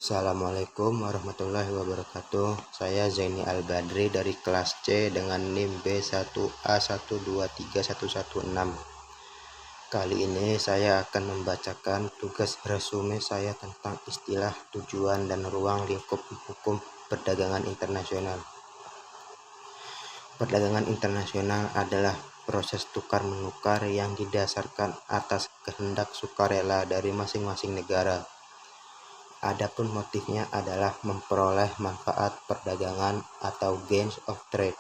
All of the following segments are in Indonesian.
Assalamualaikum warahmatullahi wabarakatuh. Saya Zaini Al-Badri dari kelas C dengan NIM B1A1231116. Kali ini saya akan membacakan tugas resume saya tentang istilah, tujuan, dan ruang lingkup hukum perdagangan internasional. Perdagangan internasional adalah proses tukar-menukar yang didasarkan atas kehendak sukarela dari masing-masing negara. Adapun motifnya adalah memperoleh manfaat perdagangan atau gains of trade.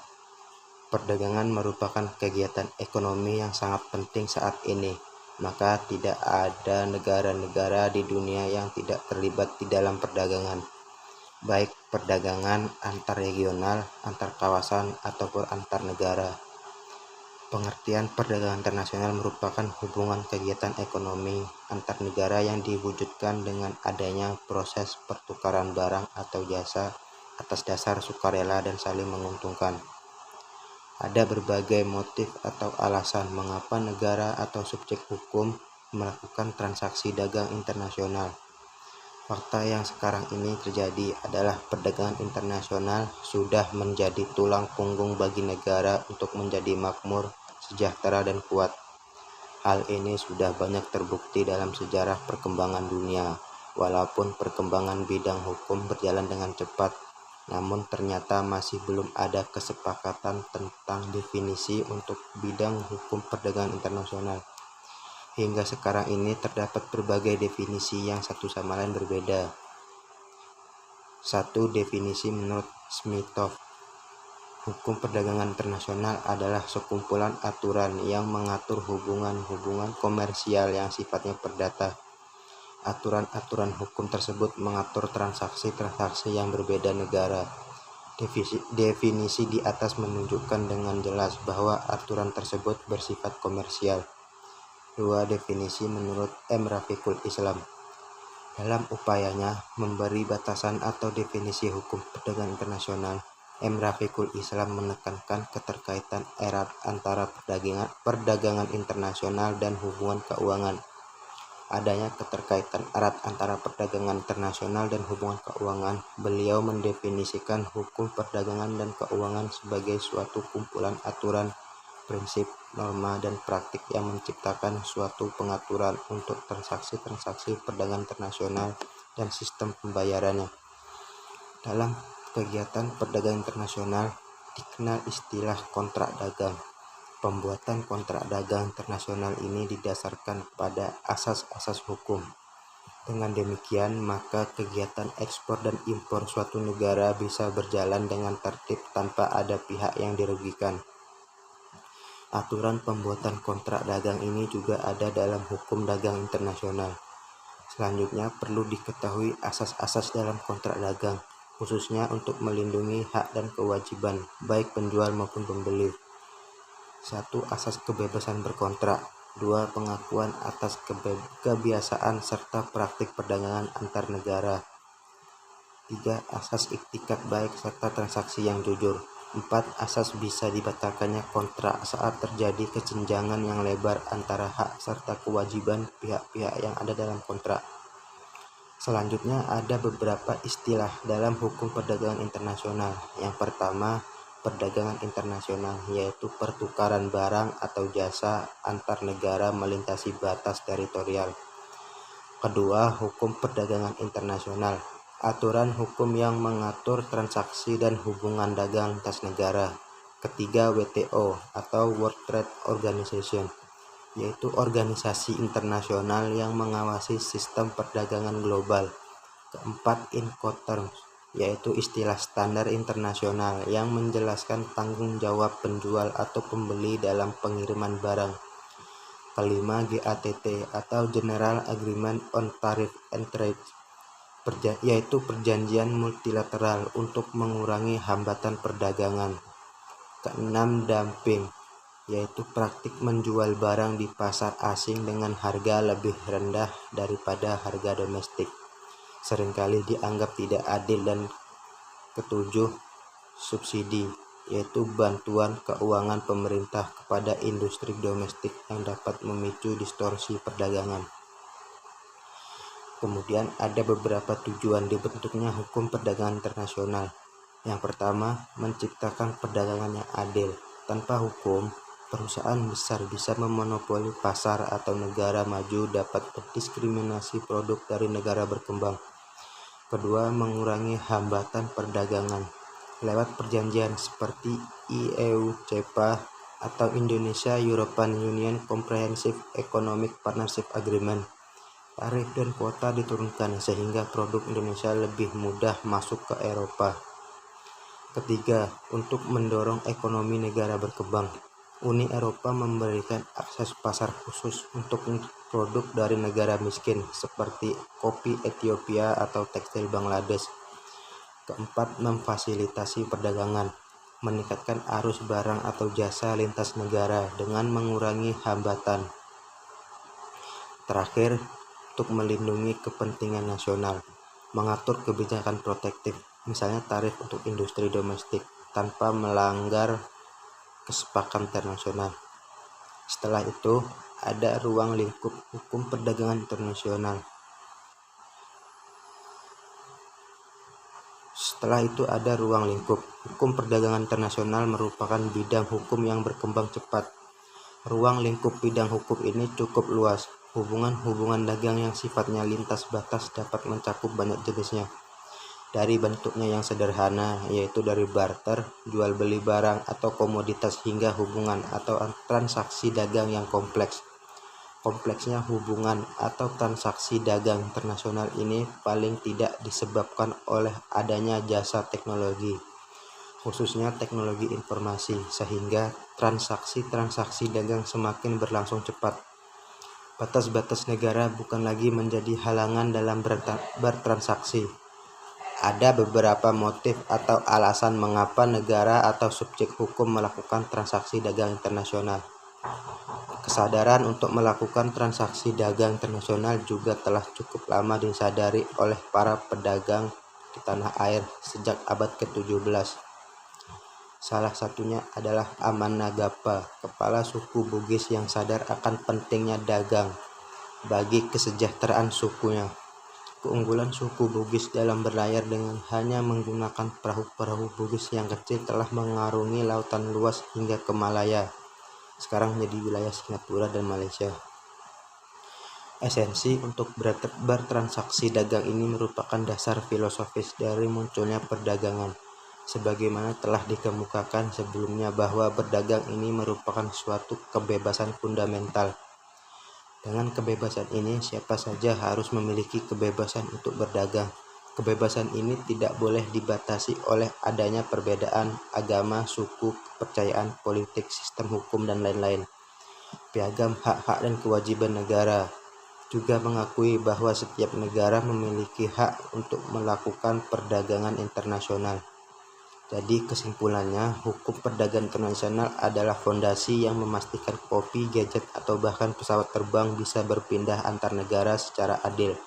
Perdagangan merupakan kegiatan ekonomi yang sangat penting saat ini, maka tidak ada negara-negara di dunia yang tidak terlibat di dalam perdagangan, baik perdagangan antar regional, antar kawasan, ataupun antar negara. Pengertian perdagangan internasional merupakan hubungan kegiatan ekonomi antar negara yang diwujudkan dengan adanya proses pertukaran barang atau jasa atas dasar sukarela dan saling menguntungkan. Ada berbagai motif atau alasan mengapa negara atau subjek hukum melakukan transaksi dagang internasional. Fakta yang sekarang ini terjadi adalah perdagangan internasional sudah menjadi tulang punggung bagi negara untuk menjadi makmur, sejahtera, dan kuat. Hal ini sudah banyak terbukti dalam sejarah perkembangan dunia. Walaupun perkembangan bidang hukum berjalan dengan cepat, namun ternyata masih belum ada kesepakatan tentang definisi untuk bidang hukum perdagangan internasional. Hingga sekarang ini terdapat berbagai definisi yang satu sama lain berbeda. Satu definisi menurut Smithoff. Hukum perdagangan internasional adalah sekumpulan aturan yang mengatur hubungan-hubungan komersial yang sifatnya perdata. Aturan-aturan hukum tersebut mengatur transaksi-transaksi yang berbeda negara. Definisi di atas menunjukkan dengan jelas bahwa aturan tersebut bersifat komersial. Dua definisi menurut M. Rafiqul Islam. Dalam upayanya memberi batasan atau definisi hukum perdagangan internasional, M. Rafiqul Islam menekankan keterkaitan erat antara perdagangan internasional dan hubungan keuangan. Adanya keterkaitan erat antara perdagangan internasional dan hubungan keuangan. Beliau mendefinisikan hukum perdagangan dan keuangan sebagai suatu kumpulan aturan, prinsip, norma, dan praktik yang menciptakan suatu pengaturan untuk transaksi-transaksi perdagangan internasional dan sistem pembayarannya. Dalam kegiatan perdagangan internasional dikenal istilah kontrak dagang. Pembuatan kontrak dagang internasional ini didasarkan pada asas-asas hukum. Dengan demikian, maka kegiatan ekspor dan impor suatu negara bisa berjalan dengan tertib tanpa ada pihak yang dirugikan. Aturan pembuatan kontrak dagang ini juga ada dalam hukum dagang internasional. Selanjutnya perlu diketahui asas-asas dalam kontrak dagang, khususnya untuk melindungi hak dan kewajiban baik penjual maupun pembeli. 1. Asas kebebasan berkontrak. 2. Pengakuan atas kebiasaan serta praktik perdagangan antar negara. 3. Asas iktikat baik serta transaksi yang jujur. 4. Asas bisa dibatalkannya kontrak saat terjadi kesenjangan yang lebar antara hak serta kewajiban pihak-pihak yang ada dalam kontrak. Selanjutnya ada beberapa istilah dalam hukum perdagangan internasional. Yang pertama, perdagangan internasional, yaitu pertukaran barang atau jasa antar negara melintasi batas teritorial. Kedua, hukum perdagangan internasional, aturan hukum yang mengatur transaksi dan hubungan dagang lintas negara. Ketiga, WTO atau World Trade Organization, yaitu organisasi internasional yang mengawasi sistem perdagangan global. Keempat, Incoterms, yaitu istilah standar internasional yang menjelaskan tanggung jawab penjual atau pembeli dalam pengiriman barang. Kelima, GATT atau General Agreement on Tariff and Trade, yaitu perjanjian multilateral untuk mengurangi hambatan perdagangan. Keenam, dumping, yaitu praktik menjual barang di pasar asing dengan harga lebih rendah daripada harga domestik, seringkali dianggap tidak adil. Dan ketujuh, subsidi, yaitu bantuan keuangan pemerintah kepada industri domestik yang dapat memicu distorsi perdagangan. Kemudian ada beberapa tujuan dibentuknya hukum perdagangan internasional. Yang pertama, menciptakan perdagangan yang adil. Tanpa hukum, perusahaan besar bisa memonopoli pasar atau negara maju dapat mendiskriminasi produk dari negara berkembang. Kedua, mengurangi hambatan perdagangan. Lewat perjanjian seperti EU, CEPA, atau Indonesia European Union Comprehensive Economic Partnership Agreement, tarif dan kuota diturunkan sehingga produk Indonesia lebih mudah masuk ke Eropa. Ketiga, untuk mendorong ekonomi negara berkembang, Uni Eropa memberikan akses pasar khusus untuk produk dari negara miskin seperti kopi Ethiopia atau tekstil Bangladesh. Keempat, memfasilitasi perdagangan, meningkatkan arus barang atau jasa lintas negara dengan mengurangi hambatan. Terakhir, untuk melindungi kepentingan nasional, mengatur kebijakan protektif, misalnya tarif untuk industri domestik, tanpa melanggar kesepakatan internasional. Setelah itu, ada ruang lingkup hukum perdagangan internasional. Hukum perdagangan internasional merupakan bidang hukum yang berkembang cepat. Ruang lingkup bidang hukum ini cukup luas. Hubungan-hubungan dagang yang sifatnya lintas batas dapat mencakup banyak jenisnya. Dari bentuknya yang sederhana, yaitu dari barter, jual beli barang atau komoditas, hingga hubungan atau transaksi dagang yang kompleks. Kompleksnya hubungan atau transaksi dagang internasional ini paling tidak disebabkan oleh adanya jasa teknologi, khususnya teknologi informasi, sehingga transaksi-transaksi dagang semakin berlangsung cepat. Batas-batas negara bukan lagi menjadi halangan dalam bertransaksi. Ada beberapa motif atau alasan mengapa negara atau subjek hukum melakukan transaksi dagang internasional. Kesadaran untuk melakukan transaksi dagang internasional juga telah cukup lama disadari oleh para pedagang di tanah air sejak abad ke-17. Salah satunya adalah Amanagapa, kepala suku Bugis yang sadar akan pentingnya dagang bagi kesejahteraan sukunya. Keunggulan suku Bugis dalam berlayar dengan hanya menggunakan perahu-perahu Bugis yang kecil telah mengarungi lautan luas hingga ke Malaya, sekarang menjadi wilayah Singapura dan Malaysia. Esensi untuk bertransaksi dagang ini merupakan dasar filosofis dari munculnya perdagangan. Sebagaimana telah dikemukakan sebelumnya bahwa berdagang ini merupakan suatu kebebasan fundamental. Dengan kebebasan ini, siapa saja harus memiliki kebebasan untuk berdagang. Kebebasan ini tidak boleh dibatasi oleh adanya perbedaan agama, suku, kepercayaan, politik, sistem hukum, dan lain-lain. Piagam hak-hak dan kewajiban negara juga mengakui bahwa setiap negara memiliki hak untuk melakukan perdagangan internasional. Jadi kesimpulannya, hukum perdagangan internasional adalah fondasi yang memastikan kopi, gadget, atau bahkan pesawat terbang bisa berpindah antar negara secara adil.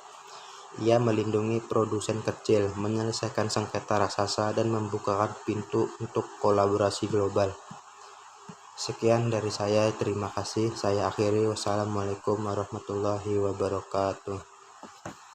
Ia melindungi produsen kecil, menyelesaikan sengketa raksasa, dan membukakan pintu untuk kolaborasi global. Sekian dari saya, terima kasih. Saya akhiri, wassalamualaikum warahmatullahi wabarakatuh.